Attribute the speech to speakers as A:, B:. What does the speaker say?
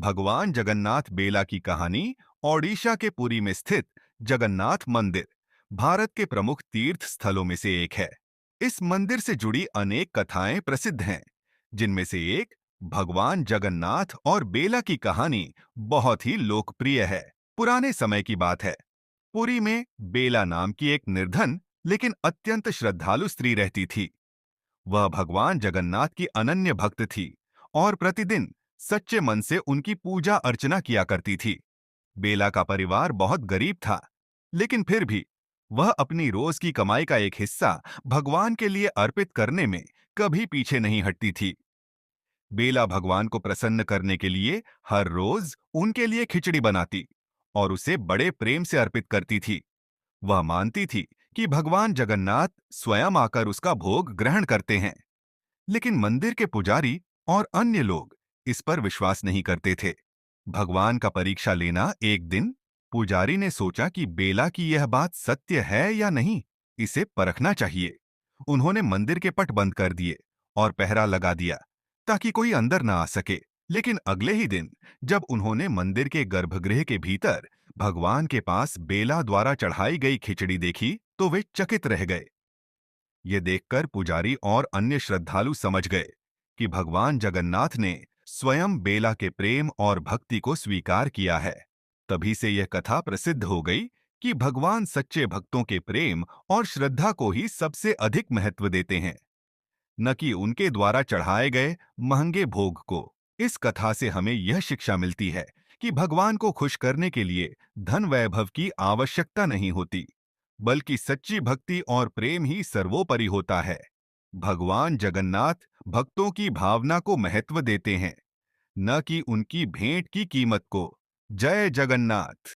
A: भगवान जगन्नाथ बेला की कहानी ओडिशा के पुरी में स्थित जगन्नाथ मंदिर भारत के प्रमुख तीर्थ स्थलों में से एक है। इस मंदिर से जुड़ी अनेक कथाएं प्रसिद्ध हैं, जिनमें से एक भगवान जगन्नाथ और बेला की कहानी बहुत ही लोकप्रिय है। पुराने समय की बात है। पुरी में बेला नाम की एक निर्धन लेकिन अत्यंत श्रद्धालु स्त्री रहती थी। वह भगवान जगन्नाथ की अनन्य भक्त थी और प्रतिदिन सच्चे मन से उनकी पूजा अर्चना किया करती थी। बेला का परिवार बहुत गरीब था, लेकिन फिर भी वह अपनी रोज की कमाई का एक हिस्सा भगवान के लिए अर्पित करने में कभी पीछे नहीं हटती थी। बेला भगवान को प्रसन्न करने के लिए हर रोज उनके लिए खिचड़ी बनाती और उसे बड़े प्रेम से अर्पित करती थी। वह मानती थी कि भगवान जगन्नाथ स्वयं आकर उसका भोग ग्रहण करते हैं। लेकिन मंदिर के पुजारी और अन्य लोग इस पर विश्वास नहीं करते थे। भगवान का परीक्षा लेना एक दिन पुजारी ने सोचा कि बेला की यह बात सत्य है या नहीं, इसे परखना चाहिए। उन्होंने मंदिर के पट बंद कर दिए और पहरा लगा दिया ताकि कोई अंदर ना आ सके। लेकिन अगले ही दिन जब उन्होंने मंदिर के गर्भगृह के भीतर भगवान के पास बेला द्वारा चढ़ाई गई खिचड़ी देखी तो वे चकित रह गए। ये देखकर पुजारी और अन्य श्रद्धालु समझ गए कि भगवान जगन्नाथ ने स्वयं बेला के प्रेम और भक्ति को स्वीकार किया है। तभी से यह कथा प्रसिद्ध हो गई कि भगवान सच्चे भक्तों के प्रेम और श्रद्धा को ही सबसे अधिक महत्व देते हैं, न कि उनके द्वारा चढ़ाए गए महंगे भोग को। इस कथा से हमें यह शिक्षा मिलती है कि भगवान को खुश करने के लिए धन वैभव की आवश्यकता नहीं होती, बल्कि सच्ची भक्ति और प्रेम ही सर्वोपरि होता है। भगवान जगन्नाथ भक्तों की भावना को महत्व देते हैं, न कि उनकी भेंट की कीमत को। जय जगन्नाथ।